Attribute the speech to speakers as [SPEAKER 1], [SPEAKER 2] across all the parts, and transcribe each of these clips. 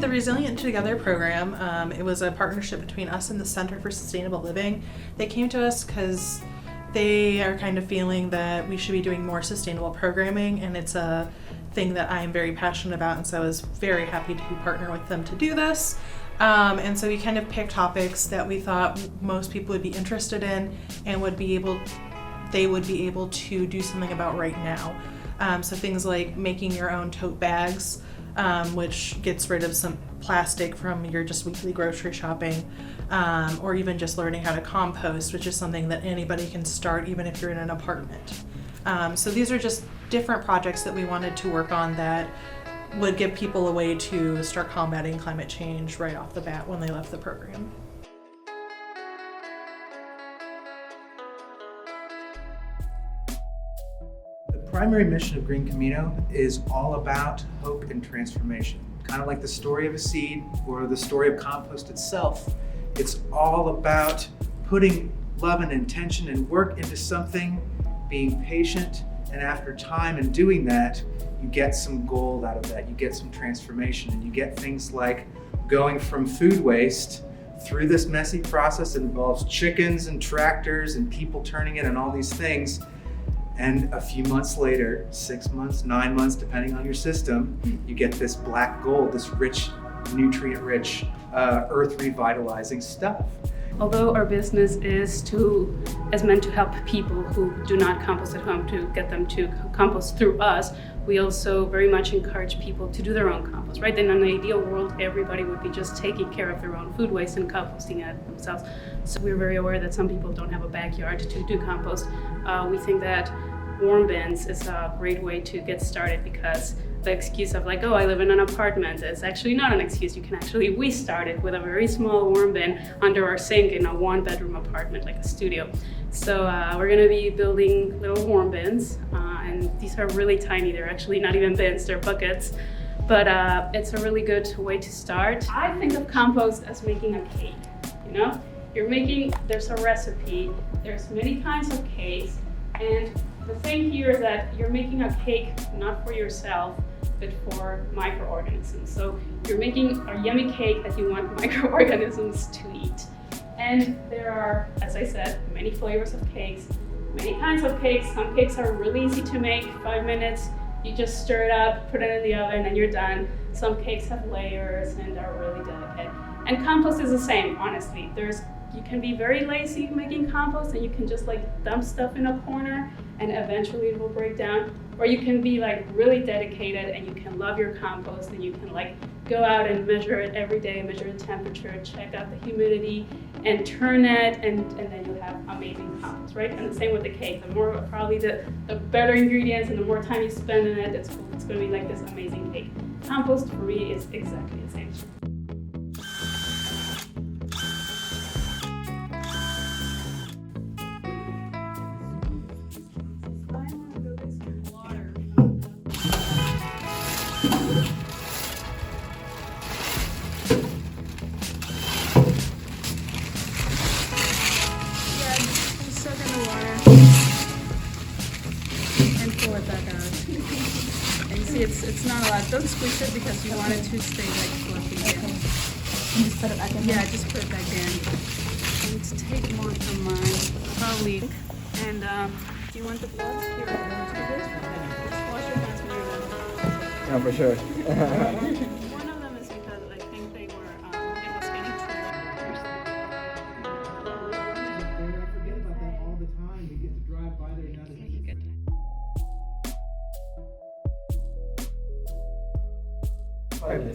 [SPEAKER 1] the Resilient Together program. It was a partnership between us and the Center for Sustainable Living. They came to us because they are kind of feeling that we should be doing more sustainable programming, and it's a thing that I am very passionate about, and so I was very happy to partner with them to do this. And so we kind of picked topics that we thought most people would be interested in and they would be able to do something about right now. So things like making your own tote bags, which gets rid of some plastic from your just weekly grocery shopping, or even just learning how to compost, which is something that anybody can start even if you're in an apartment. So these are just different projects that we wanted to work on that would give people a way to start combating climate change right off the bat when they left the program.
[SPEAKER 2] The primary mission of Green Camino is all about hope and transformation. Kind of like the story of a seed or the story of compost itself. It's all about putting love and intention and work into something, being patient, and after time and doing that, you get some gold out of that, you get some transformation, and you get things like going from food waste through this messy process that involves chickens and tractors and people turning it and all these things. And a few months later, 6 months, 9 months, depending on your system, you get this black gold, this rich, nutrient-rich, earth revitalizing stuff.
[SPEAKER 3] Although our business is meant to help people who do not compost at home to get them to compost through us, we also very much encourage people to do their own compost, right? In an ideal world, everybody would be just taking care of their own food waste and composting it themselves. So we're very aware that some people don't have a backyard to do compost. We think that warm bins is a great way to get started, because the excuse of like, oh, I live in an apartment is actually not an excuse. We started with a very small warm bin under our sink in a 1-bedroom apartment, like a studio. So we're gonna be building little warm bins, and these are really tiny. They're actually not even bins, they're buckets. But it's a really good way to start. I think of compost as making a cake, you know? There's a recipe, there's many kinds of cakes, and the thing here is that you're making a cake not for yourself, but for microorganisms. So you're making a yummy cake that you want microorganisms to eat. And there are, as I said, many flavors of cakes, many kinds of cakes. Some cakes are really easy to make, 5 minutes. You just stir it up, put it in the oven, and you're done. Some cakes have layers and are really delicate. And compost is the same, honestly. You can be very lazy making compost, and you can just like dump stuff in a corner and eventually it will break down. Or you can be like really dedicated and you can love your compost, and you can like go out and measure it every day, measure the temperature, check out the humidity, and turn it, and then you'll have amazing compost, right? And the same with the cake. The more, probably the better ingredients and the more time you spend in it, it's gonna be like this amazing cake. Compost for me is exactly the same. It's not a lot. Don't squish it because you want it to stay like fluffy.
[SPEAKER 4] Okay. And just put it back in there?
[SPEAKER 3] Yeah, just put it back in. Let's take more from mine, probably. And do you want the gloves? Here, let's do this. Let's wash your hands when you're done.
[SPEAKER 5] No, for sure.
[SPEAKER 3] One of them is because I think it was getting too
[SPEAKER 2] I forget about that all the time. We get to drive by there now.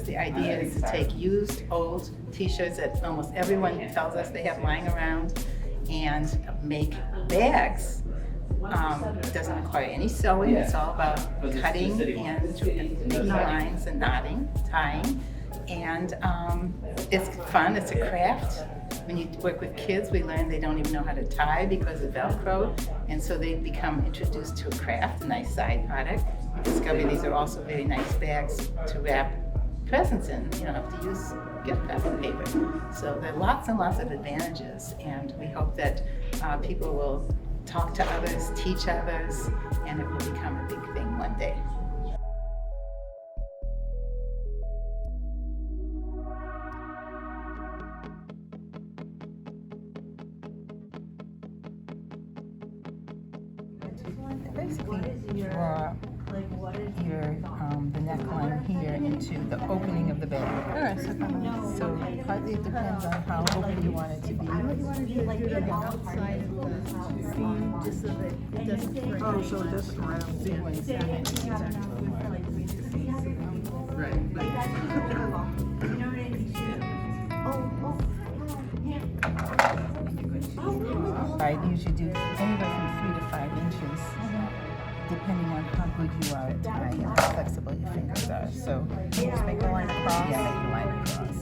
[SPEAKER 4] The idea is to take used, old t-shirts that almost everyone tells us they have lying around and make bags. It doesn't require any sewing. It's all about cutting and making lines and knotting, tying. And it's fun, it's a craft. When you work with kids, we learn they don't even know how to tie because of Velcro. And so they become introduced to a craft, a nice side product. We discover these are also very nice bags to wrap presents in. You don't have to use gift wrapping paper. So there are lots and lots of advantages, and we hope that people will talk to others, teach others, and it will become a big thing one day. basically draw the neckline here into the opening of the bag.
[SPEAKER 5] Alright,
[SPEAKER 4] So partly it depends on how open you want it to be.
[SPEAKER 5] outside of the seam, just so that it doesn't break.
[SPEAKER 2] Oh, so it doesn't right on the seam.
[SPEAKER 4] I usually do anywhere from 3 to 5 inches, depending on how good you are at tying and how flexible your fingers are. So just make a line across. Yeah, make a line across.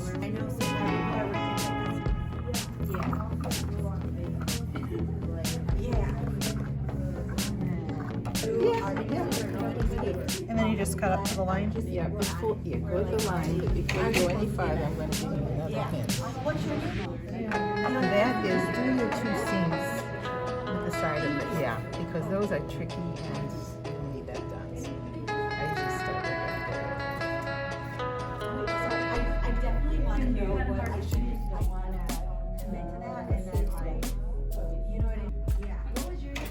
[SPEAKER 5] And then you just cut up to the line?
[SPEAKER 4] Yeah, go to the line, but before you go any farther, I'm going to give you another hint. And that is do your 2 seams with the side of it, because those are tricky and you need that done. So I usually start with
[SPEAKER 6] I definitely want to know what I should want to commit to that, and then like, you know what I mean? Yeah. What was your name?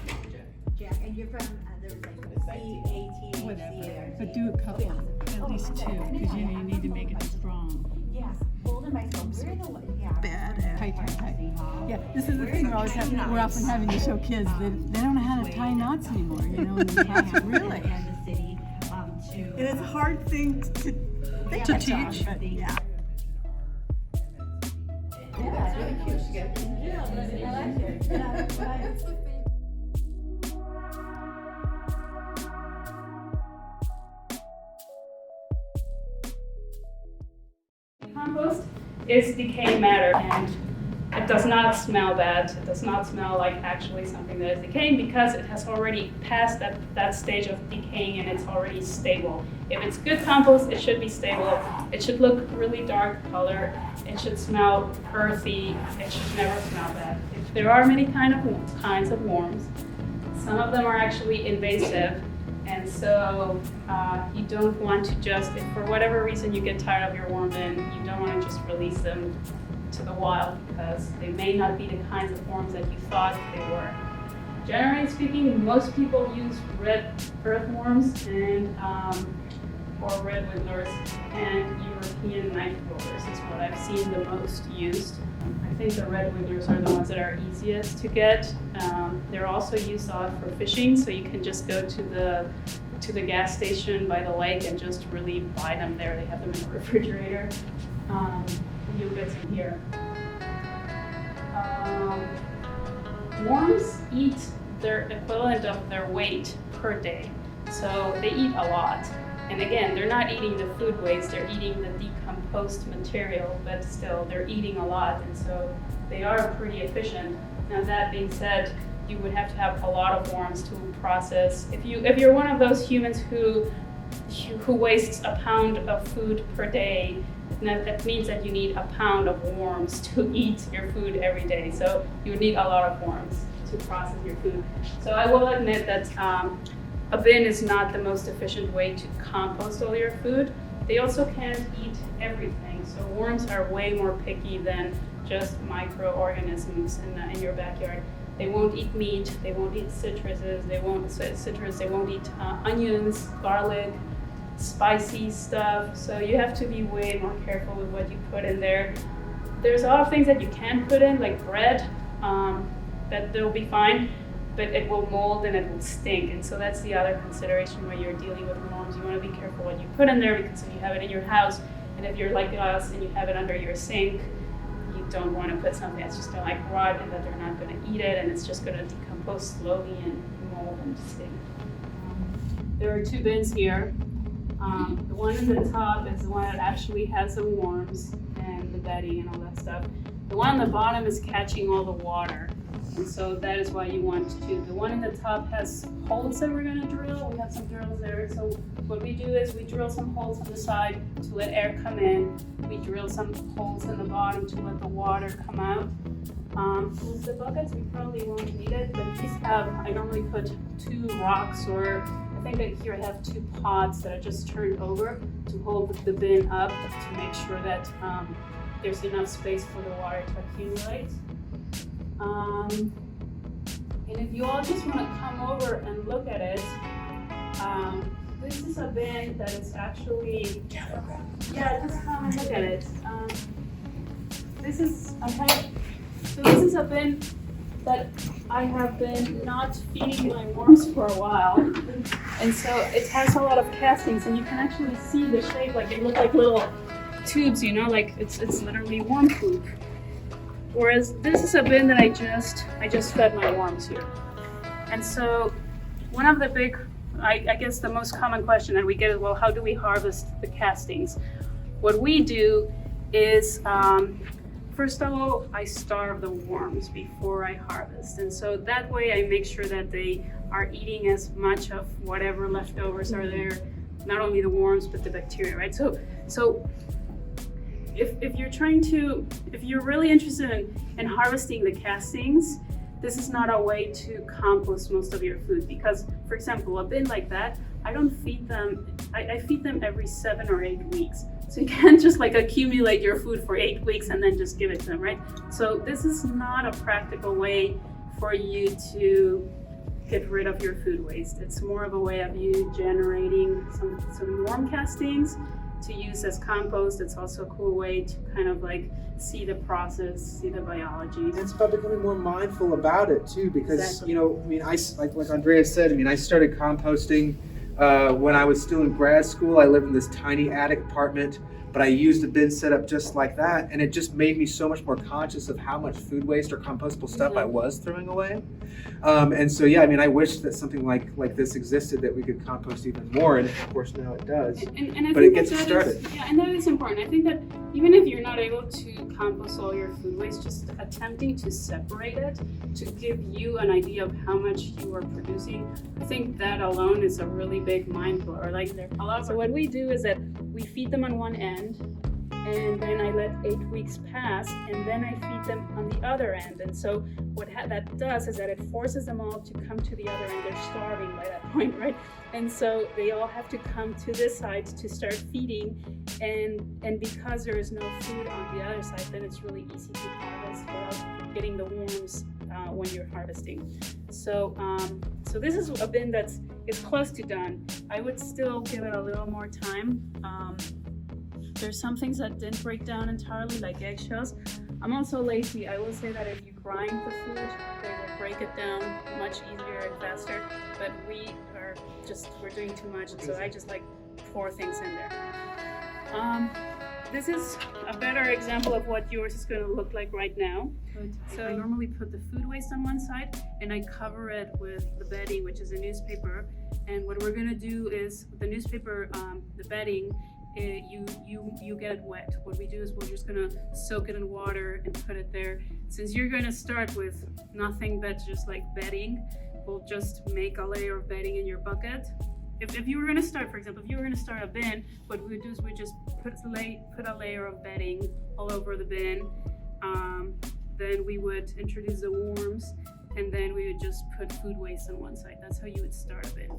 [SPEAKER 6] Jack, and you're from there was like C-A-T-H-C-A-R.
[SPEAKER 7] But do a couple, at least 2, because you need to make it strong.
[SPEAKER 6] Yes, holding myself. We're the one, yeah.
[SPEAKER 7] Tight. Yeah, this is the thing we're always having, we're often having to show kids that they don't know how to tie knots anymore, you know, in the past.
[SPEAKER 5] Really?
[SPEAKER 6] And the city to.
[SPEAKER 5] And it's a hard thing to teach.
[SPEAKER 6] Yeah.
[SPEAKER 4] that's really cute. She got
[SPEAKER 3] Compost is decayed matter, and it does not smell bad. It does not smell like actually something that is decaying because it has already passed that stage of decaying and it's already stable. If it's good compost, it should be stable. It should look really dark color. It should smell earthy. It should never smell bad. If there are many kinds of worms, some of them are actually invasive. And so you don't want to just, if for whatever reason you get tired of your worm bin, you don't want to just release them to the wild because they may not be the kinds of worms that you thought they were. Generally speaking, most people use red earthworms and or red wigglers and European knife rollers is what I've seen the most used. I think the red wigglers are the ones that are easiest to get. They're also used a lot for fishing, so you can just go to the gas station by the lake and just really buy them there. They have them in the refrigerator. You'll get some here. Worms eat their equivalent of their weight per day, so they eat a lot. And again, they're not eating the food waste, they're eating the decomposed material, but still, they're eating a lot, and so they are pretty efficient. Now that being said, you would have to have a lot of worms to process. If you're one of those humans who wastes a pound of food per day, that means that you need a pound of worms to eat your food every day. So you would need a lot of worms to process your food. So I will admit that a bin is not the most efficient way to compost all your food. They also can't eat everything. So worms are way more picky than just microorganisms in your backyard. They won't eat meat, they won't eat citruses, they won't eat onions, garlic, spicy stuff. So you have to be way more careful with what you put in there. There's a lot of things that you can put in, like bread, that they'll be fine, but it will mold and it will stink. And so that's the other consideration when you're dealing with worms. You want to be careful what you put in there, because if you have it in your house, and if you're like us and you have it under your sink, you don't want to put something that's just going to like rot and that they're not going to eat it, and it's just going to decompose slowly and mold and stink. There are 2 bins here. The one in the top is the one that actually has the worms and the bedding and all that stuff. The one on the bottom is catching all the water, and so that is why you want to. The one in the top has holes that we're going to drill. We have some drills there. So what we do is we drill some holes on the side to let air come in. We drill some holes in the bottom to let the water come out. With the buckets, we probably won't need it, but these have, I normally put 2 rocks, or I think that here I have 2 pots that are just turned over to hold the bin up to make sure that there's enough space for the water to accumulate. And if you all just want to come over and look at it, This is a bin that is actually, yeah, just come and look at it. This is a bin that I have been not feeding my worms for a while. And so it has a lot of castings, and you can actually see the shape, like they look like little tubes, you know, like it's literally worm poop. Whereas this is a bin that I just fed my worms here. And so one of the big, I guess the most common question that we get is, well, how do we harvest the castings? What we do is, first of all, I starve the worms before I harvest. And so that way I make sure that they are eating as much of whatever leftovers are there, not only the worms, but the bacteria, right? So if you're really interested in harvesting the castings, this is not a way to compost most of your food, because, for example, a bin like that, I don't feed them, I feed them every 7 or 8 weeks. So you can't just like accumulate your food for 8 weeks and then just give it to them, right? So this is not a practical way for you to get rid of your food waste. It's more of a way of you generating some worm castings to use as compost. It's also a cool way to kind of like see the process, see the biology.
[SPEAKER 2] And it's about becoming more mindful about it too, because
[SPEAKER 3] Exactly.
[SPEAKER 2] you know, I mean, like Andrea said, I mean, I started composting when I was still in grad school. I lived in this tiny attic apartment, but I used a bin setup just like that, and it just made me so much more conscious of how much food waste or compostable stuff I was throwing away. And so, yeah, I mean, I wish that something like this existed, that we could compost even more, and of course now it does.
[SPEAKER 3] And I
[SPEAKER 2] But
[SPEAKER 3] think
[SPEAKER 2] it gets
[SPEAKER 3] that
[SPEAKER 2] started.
[SPEAKER 3] Yeah, and that is important. I think that even if you're not able to compost all your food waste, just attempting to separate it to give you an idea of how much you are producing, I think that alone is a really big mind blower. Like, so what we do is that we feed them on one end, and then I let 8 weeks pass, and then I feed them on the other end. And so what that does is that it forces them all to come to the other end. They're starving by that point, right? And so they all have to come to this side to start feeding, and because there is no food on the other side, then it's really easy to harvest without getting the worms when you're harvesting. So this is a bin it's close to done. I would still give it a little more time. There's some things that didn't break down entirely, like eggshells. I'm also lazy. I will say that if you grind the food, they will break it down much easier and faster, but we're doing too much, so I just like pour things in there. This is a better example of what yours is going to look like right now. So I normally put the food waste on one side, and I cover it with the bedding, which is a newspaper. And what we're going to do is the newspaper, the bedding, you get it wet. What we do is we're just gonna soak it in water and put it there. Since you're gonna start with nothing but just like bedding, we'll just make a layer of bedding in your bucket. If you were gonna start, for example, if you were gonna start a bin, what we would do is we just put a layer of bedding all over the bin. Then we would introduce the worms, and then we would just put food waste on one side. That's how you would start a bin.